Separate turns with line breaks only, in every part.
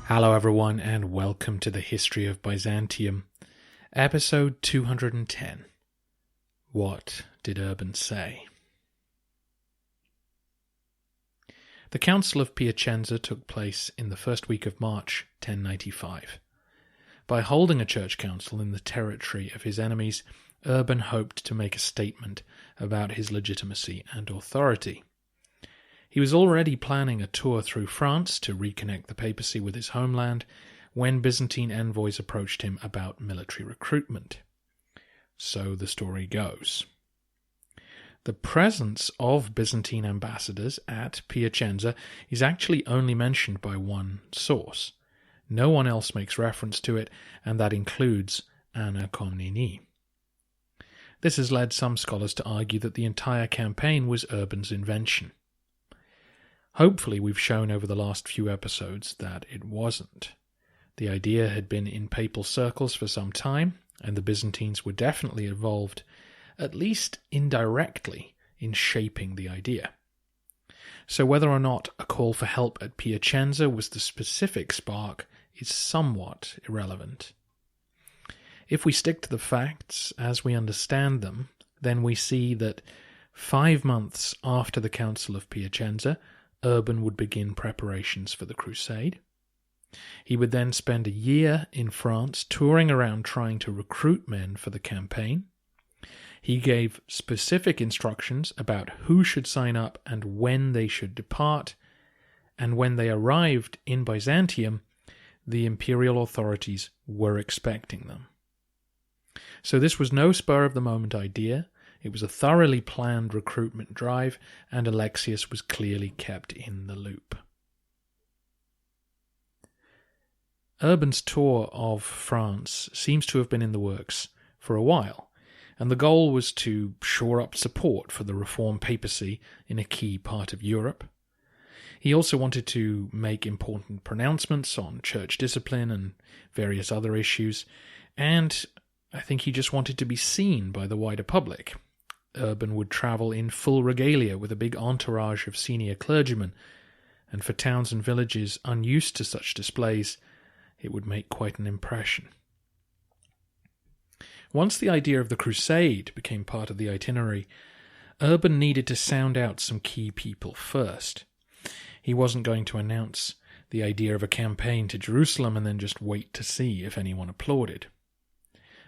Hello everyone, and welcome to the History of Byzantium, episode 210. What did Urban say? The Council of Piacenza took place in the first week of March 1095. By holding a church council in the territory of his enemies, Urban hoped to make a statement about his legitimacy and authority. He was already planning a tour through France to reconnect the papacy with his homeland when Byzantine envoys approached him about military recruitment. So the story goes. The presence of Byzantine ambassadors at Piacenza is actually only mentioned by one source. No one else makes reference to it, and that includes Anna Komnene. This has led some scholars to argue that the entire campaign was Urban's invention. Hopefully we've shown over the last few episodes that it wasn't. The idea had been in papal circles for some time, and the Byzantines were definitely involved, at least indirectly, in shaping the idea. So whether or not a call for help at Piacenza was the specific spark is somewhat irrelevant. If we stick to the facts as we understand them, then we see that 5 months after the Council of Piacenza, Urban would begin preparations for the crusade. He would then spend a year in France touring around trying to recruit men for the campaign. He gave specific instructions about who should sign up and when they should depart, and when they arrived in Byzantium, the imperial authorities were expecting them. So this was no spur-of-the-moment idea. It was a thoroughly planned recruitment drive, and Alexius was clearly kept in the loop. Urban's tour of France seems to have been in the works for a while, and the goal was to shore up support for the reform papacy in a key part of Europe. He also wanted to make important pronouncements on church discipline and various other issues, and I think he just wanted to be seen by the wider public. Urban would travel in full regalia with a big entourage of senior clergymen, and for towns and villages unused to such displays, it would make quite an impression. Once the idea of the crusade became part of the itinerary, Urban needed to sound out some key people first. He wasn't going to announce the idea of a campaign to Jerusalem and then just wait to see if anyone applauded.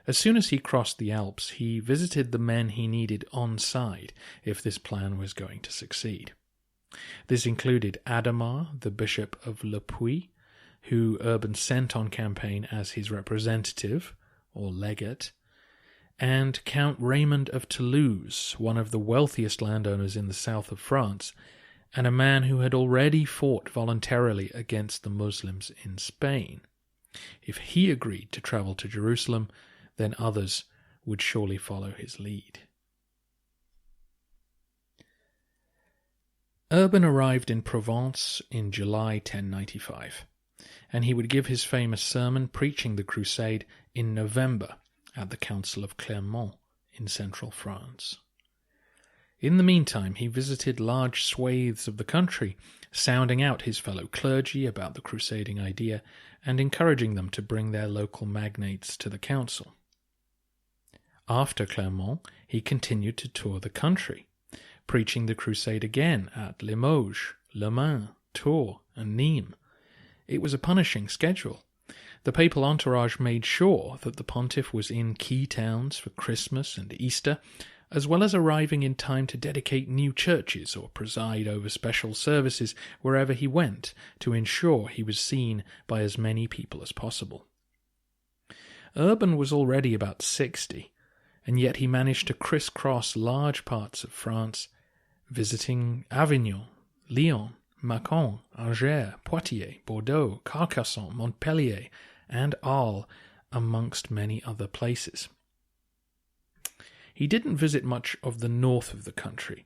As soon as he crossed the Alps, he visited the men he needed on side if this plan was going to succeed. This included Adhemar, the Bishop of Le Puy, who Urban sent on campaign as his representative, or legate, and Count Raymond of Toulouse, one of the wealthiest landowners in the south of France, and a man who had already fought voluntarily against the Muslims in Spain. If he agreed to travel to Jerusalem, then others would surely follow his lead. Urban arrived in Provence in July 1095, and he would give his famous sermon preaching the crusade in November at the Council of Clermont in central France. In the meantime, he visited large swathes of the country, sounding out his fellow clergy about the crusading idea and encouraging them to bring their local magnates to the council. After Clermont, he continued to tour the country, preaching the crusade again at Limoges, Le Mans, Tours, and Nîmes. It was a punishing schedule. The papal entourage made sure that the pontiff was in key towns for Christmas and Easter, as well as arriving in time to dedicate new churches or preside over special services wherever he went to ensure he was seen by as many people as possible. Urban was already about 60, and yet he managed to crisscross large parts of France, visiting Avignon, Lyon, Mâcon, Angers, Poitiers, Bordeaux, Carcassonne, Montpellier, and Arles, amongst many other places. He didn't visit much of the north of the country.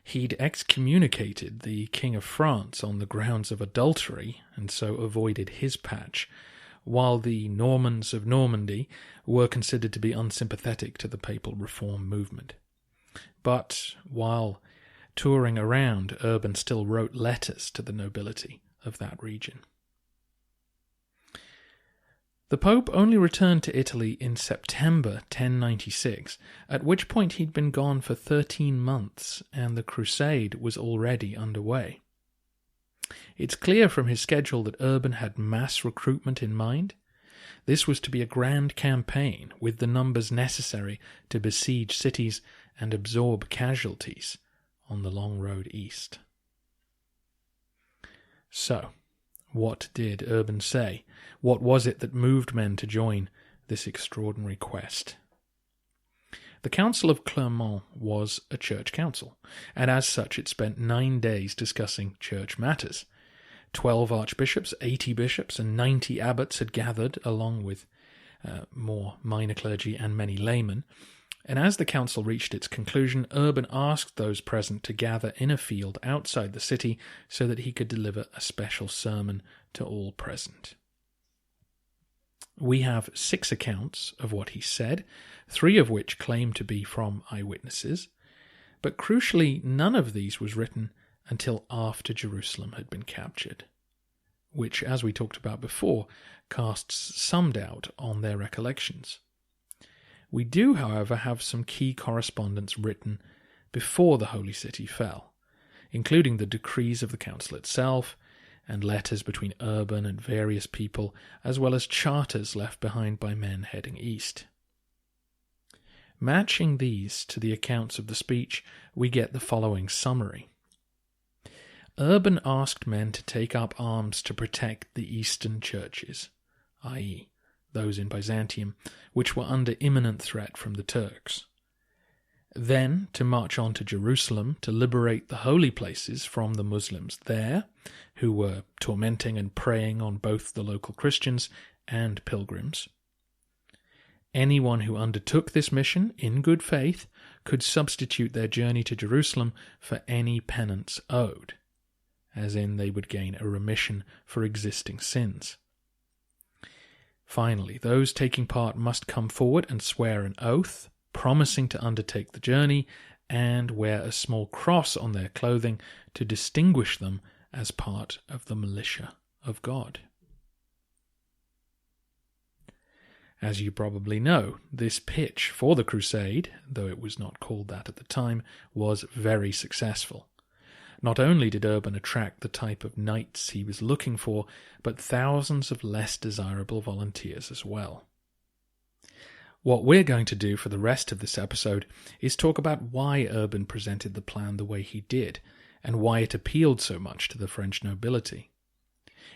He'd excommunicated the King of France on the grounds of adultery, and so avoided his patch, while the Normans of Normandy were considered to be unsympathetic to the papal reform movement. but while touring around, Urban still wrote letters to the nobility of that region. The Pope only returned to Italy in September 1096, at which point he'd been gone for 13 months and the crusade was already underway. It's clear from his schedule that Urban had mass recruitment in mind. This was to be a grand campaign with the numbers necessary to besiege cities and absorb casualties on the long road east. So, what did Urban say? What was it that moved men to join this extraordinary quest? The Council of Clermont was a church council, and as such it spent 9 days discussing church matters. 12 archbishops, 80 bishops, and 90 abbots had gathered, along with more minor clergy and many laymen. And as the council reached its conclusion, Urban asked those present to gather in a field outside the city so that he could deliver a special sermon to all present. We have 6 accounts of what he said, 3 of which claim to be from eyewitnesses, but crucially none of these was written until after Jerusalem had been captured, which, as we talked about before, casts some doubt on their recollections. We do, however, have some key correspondence written before the Holy City fell, including the decrees of the council itself, and letters between Urban and various people, as well as charters left behind by men heading east. Matching these to the accounts of the speech, we get the following summary. Urban asked men to take up arms to protect the eastern churches, i.e., those in Byzantium, which were under imminent threat from the Turks. Then to march on to Jerusalem to liberate the holy places from the Muslims there, who were tormenting and preying on both the local Christians and pilgrims. Anyone who undertook this mission in good faith could substitute their journey to Jerusalem for any penance owed, as in they would gain a remission for existing sins. Finally, those taking part must come forward and swear an oath, promising to undertake the journey, and wear a small cross on their clothing to distinguish them as part of the militia of God. As you probably know, this pitch for the crusade, though it was not called that at the time, was very successful. Not only did Urban attract the type of knights he was looking for, but thousands of less desirable volunteers as well. What we're going to do for the rest of this episode is talk about why Urban presented the plan the way he did, and why it appealed so much to the French nobility.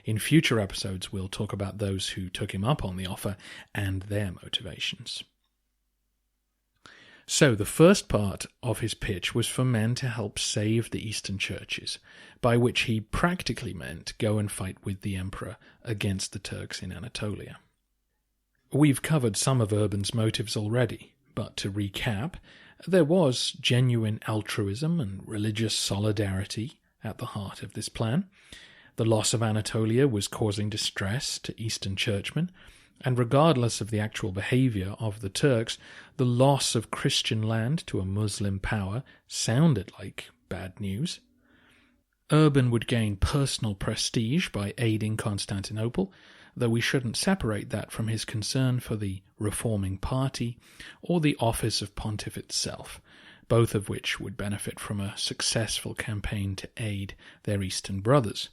In future episodes, we'll talk about those who took him up on the offer and their motivations. So the first part of his pitch was for men to help save the eastern churches, by which he practically meant go and fight with the emperor against the Turks in Anatolia. We've covered some of Urban's motives already, but to recap, there was genuine altruism and religious solidarity at the heart of this plan. The loss of Anatolia was causing distress to Eastern churchmen, and regardless of the actual behaviour of the Turks, the loss of Christian land to a Muslim power sounded like bad news. Urban would gain personal prestige by aiding Constantinople, though we shouldn't separate that from his concern for the reforming party or the office of pontiff itself, both of which would benefit from a successful campaign to aid their Eastern brothers.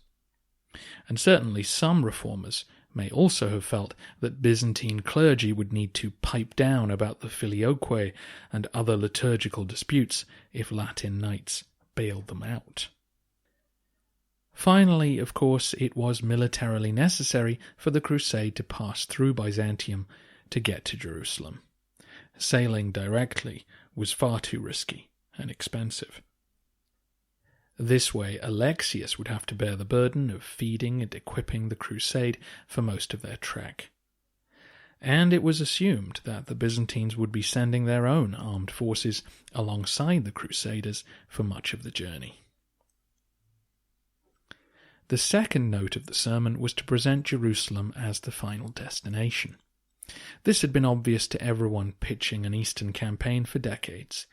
And certainly some reformers may also have felt that Byzantine clergy would need to pipe down about the filioque and other liturgical disputes if Latin knights bailed them out. Finally, of course, it was militarily necessary for the crusade to pass through Byzantium to get to Jerusalem. Sailing directly was far too risky and expensive. This way, Alexius would have to bear the burden of feeding and equipping the crusade for most of their trek. And it was assumed that the Byzantines would be sending their own armed forces alongside the Crusaders for much of the journey. The second note of the sermon was to present Jerusalem as the final destination. This had been obvious to everyone pitching an Eastern campaign for decades,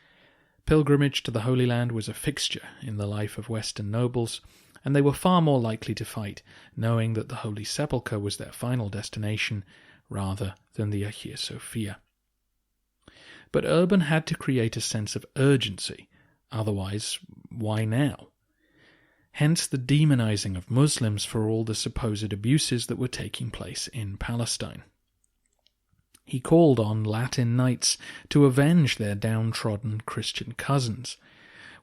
Pilgrimage to the Holy Land was a fixture in the life of Western nobles, and they were far more likely to fight, knowing that the Holy Sepulchre was their final destination, rather than the Hagia Sophia. But Urban had to create a sense of urgency, otherwise, why now? Hence the demonizing of Muslims for all the supposed abuses that were taking place in Palestine. He called on Latin knights to avenge their downtrodden Christian cousins,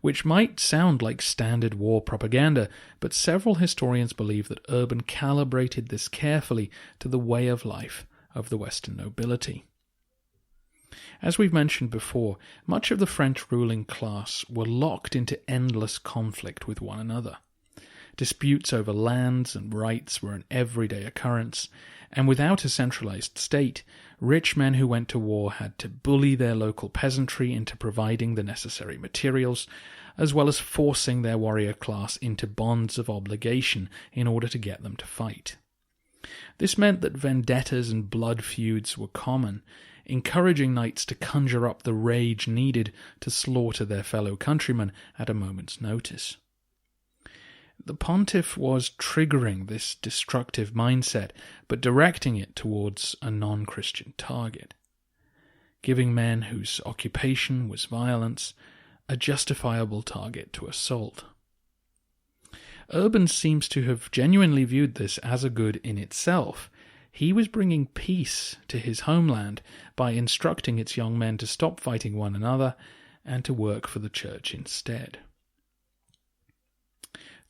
which might sound like standard war propaganda, but several historians believe that Urban calibrated this carefully to the way of life of the Western nobility. As we've mentioned before, much of the French ruling class were locked into endless conflict with one another. Disputes over lands and rights were an everyday occurrence, and without a centralized state, rich men who went to war had to bully their local peasantry into providing the necessary materials, as well as forcing their warrior class into bonds of obligation in order to get them to fight. This meant that vendettas and blood feuds were common, encouraging knights to conjure up the rage needed to slaughter their fellow countrymen at a moment's notice. The pontiff was triggering this destructive mindset, but directing it towards a non-Christian target, giving men whose occupation was violence a justifiable target to assault. Urban seems to have genuinely viewed this as a good in itself. He was bringing peace to his homeland by instructing its young men to stop fighting one another and to work for the church instead.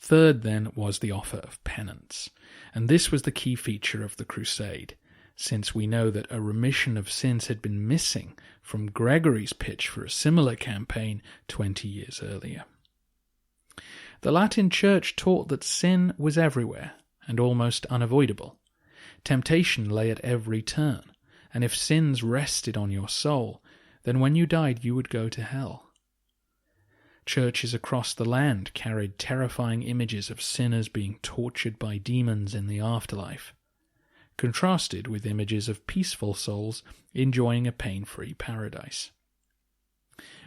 Third, then, was the offer of penance, and this was the key feature of the crusade, since we know that a remission of sins had been missing from Gregory's pitch for a similar campaign 20 years earlier. The Latin Church taught that sin was everywhere and almost unavoidable. Temptation lay at every turn, and if sins rested on your soul, then when you died you would go to hell. Churches across the land carried terrifying images of sinners being tortured by demons in the afterlife, contrasted with images of peaceful souls enjoying a pain-free paradise.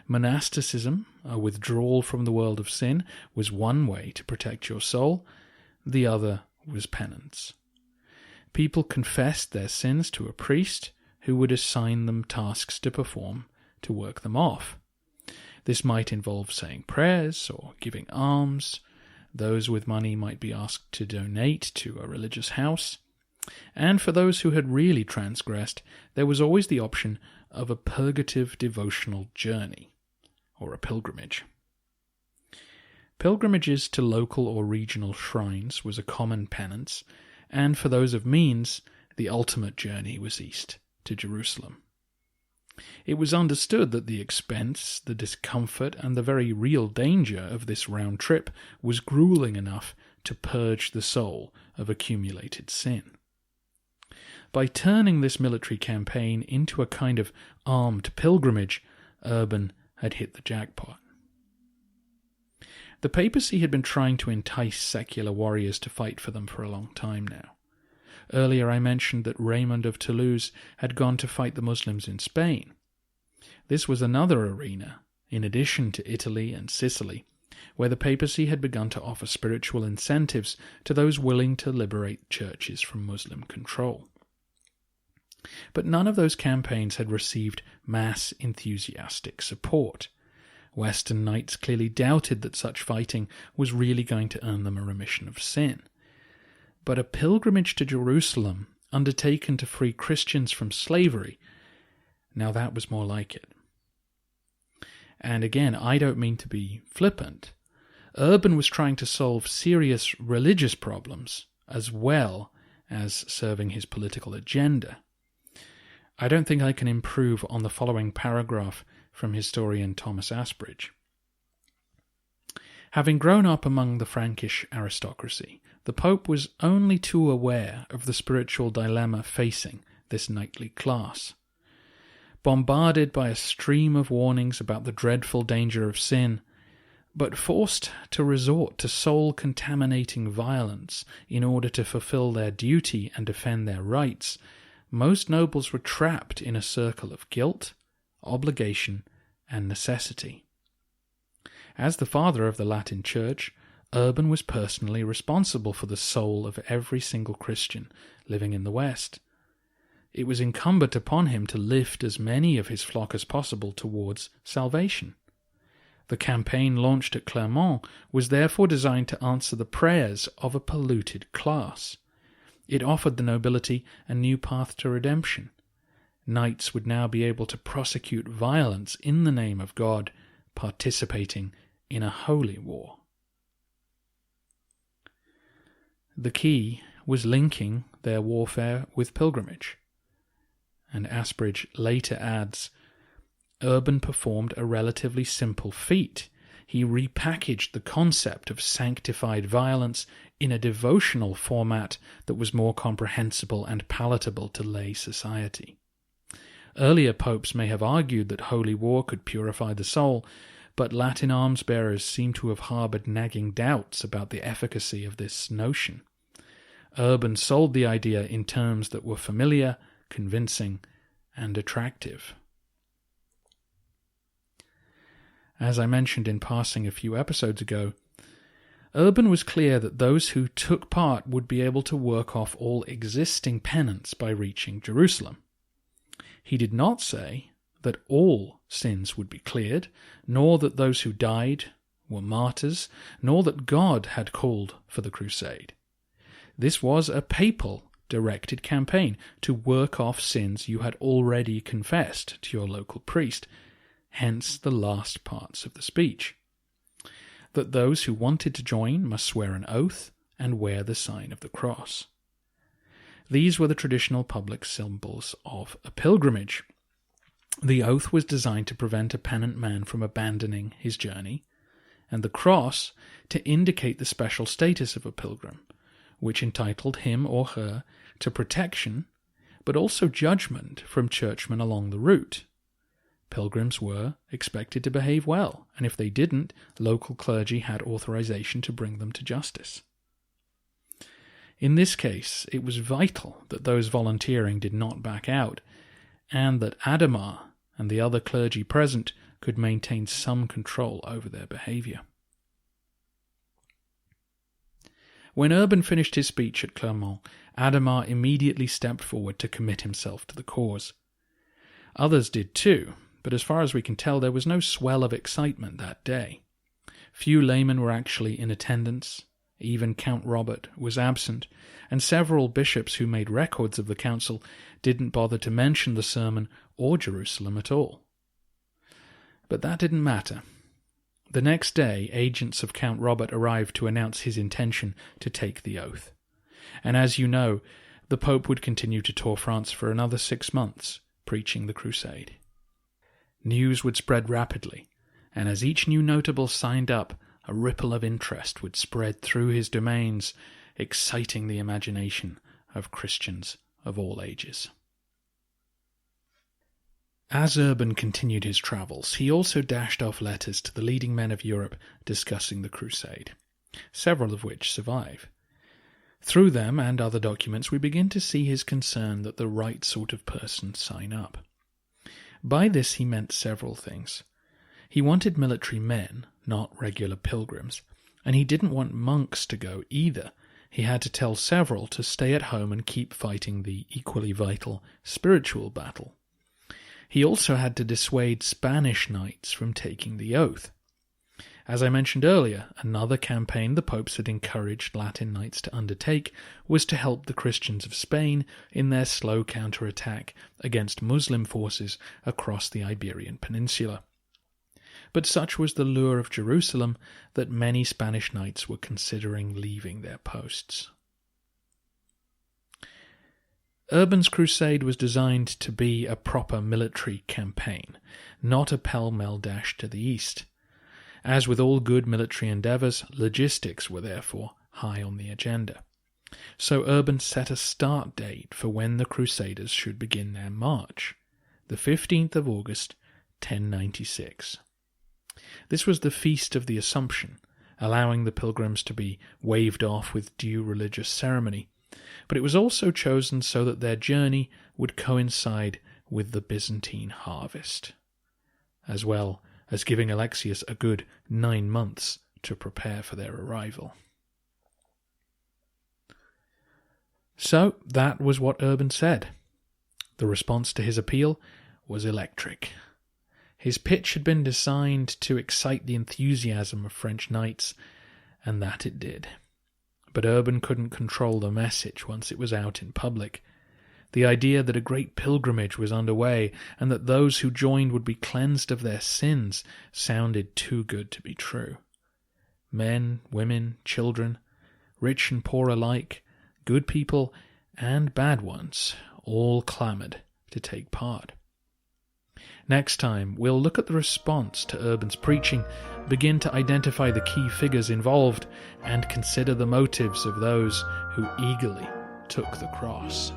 Monasticism, a withdrawal from the world of sin, was one way to protect your soul. The other was penance. People confessed their sins to a priest who would assign them tasks to perform to work them off. This might involve saying prayers or giving alms. Those with money might be asked to donate to a religious house. And for those who had really transgressed, there was always the option of a purgative devotional journey, or a pilgrimage. Pilgrimages to local or regional shrines was a common penance, and for those of means, the ultimate journey was east to Jerusalem. It was understood that the expense, the discomfort, and the very real danger of this round trip was grueling enough to purge the soul of accumulated sin. By turning this military campaign into a kind of armed pilgrimage, Urban had hit the jackpot. The papacy had been trying to entice secular warriors to fight for them for a long time now. Earlier I mentioned that Raymond of Toulouse had gone to fight the Muslims in Spain. This was another arena, in addition to Italy and Sicily, where the papacy had begun to offer spiritual incentives to those willing to liberate churches from Muslim control. But none of those campaigns had received mass enthusiastic support. Western knights clearly doubted that such fighting was really going to earn them a remission of sin. But a pilgrimage to Jerusalem, undertaken to free Christians from slavery, now that was more like it. And again, I don't mean to be flippant. Urban was trying to solve serious religious problems as well as serving his political agenda. I don't think I can improve on the following paragraph from historian Thomas Asbridge. Having grown up among the Frankish aristocracy, the Pope was only too aware of the spiritual dilemma facing this knightly class. Bombarded by a stream of warnings about the dreadful danger of sin, but forced to resort to soul-contaminating violence in order to fulfill their duty and defend their rights, most nobles were trapped in a circle of guilt, obligation, and necessity. As the father of the Latin Church, Urban was personally responsible for the soul of every single Christian living in the West. It was incumbent upon him to lift as many of his flock as possible towards salvation. The campaign launched at Clermont was therefore designed to answer the prayers of a polluted class. It offered the nobility a new path to redemption. Knights would now be able to prosecute violence in the name of God, participating in a holy war. The key was linking their warfare with pilgrimage. And Asbridge later adds, Urban performed a relatively simple feat. He repackaged the concept of sanctified violence in a devotional format that was more comprehensible and palatable to lay society. Earlier popes may have argued that holy war could purify the soul, but Latin arms-bearers seem to have harboured nagging doubts about the efficacy of this notion. Urban sold the idea in terms that were familiar, convincing, and attractive. As I mentioned in passing a few episodes ago, Urban was clear that those who took part would be able to work off all existing penance by reaching Jerusalem. He did not say that all sins would be cleared, nor that those who died were martyrs, nor that God had called for the crusade. This was a papal directed campaign to work off sins you had already confessed to your local priest, hence the last parts of the speech. That those who wanted to join must swear an oath and wear the sign of the cross. These were the traditional public symbols of a pilgrimage. The oath was designed to prevent a penitent man from abandoning his journey, and the cross to indicate the special status of a pilgrim, which entitled him or her to protection, but also judgment from churchmen along the route. Pilgrims were expected to behave well, and if they didn't, local clergy had authorization to bring them to justice. In this case, it was vital that those volunteering did not back out, and that Adhemar and the other clergy present could maintain some control over their behavior. When Urban finished his speech at Clermont, Adhemar immediately stepped forward to commit himself to the cause. Others did too, but as far as we can tell, there was no swell of excitement that day. Few laymen were actually in attendance. Even Count Robert was absent, and several bishops who made records of the council didn't bother to mention the sermon or Jerusalem at all. But that didn't matter. The next day, agents of Count Robert arrived to announce his intention to take the oath. And as you know, the Pope would continue to tour France for another 6 months, preaching the crusade. News would spread rapidly, and as each new notable signed up, a ripple of interest would spread through his domains, exciting the imagination of Christians of all ages. As Urban continued his travels, he also dashed off letters to the leading men of Europe discussing the crusade, several of which survive. Through them and other documents, we begin to see his concern that the right sort of person sign up. By this he meant several things. He wanted military men, not regular pilgrims, and he didn't want monks to go either. He had to tell several to stay at home and keep fighting the equally vital spiritual battle. He also had to dissuade Spanish knights from taking the oath. As I mentioned earlier, another campaign the popes had encouraged Latin knights to undertake was to help the Christians of Spain in their slow counterattack against Muslim forces across the Iberian Peninsula. But such was the lure of Jerusalem that many Spanish knights were considering leaving their posts. Urban's crusade was designed to be a proper military campaign, not a pell-mell dash to the east. As with all good military endeavours, logistics were therefore high on the agenda. So Urban set a start date for when the Crusaders should begin their march, the 15th of August, 1096. This was the Feast of the Assumption, allowing the pilgrims to be waved off with due religious ceremony, but it was also chosen so that their journey would coincide with the Byzantine harvest. As well, as giving Alexius a good 9 months to prepare for their arrival. So that was what Urban said. The response to his appeal was electric. His pitch had been designed to excite the enthusiasm of French knights, and that it did. But Urban couldn't control the message once it was out in public. The idea that a great pilgrimage was underway and that those who joined would be cleansed of their sins sounded too good to be true. Men, women, children, rich and poor alike, good people and bad ones, all clamoured to take part. Next time, we'll look at the response to Urban's preaching, begin to identify the key figures involved, and consider the motives of those who eagerly took the cross.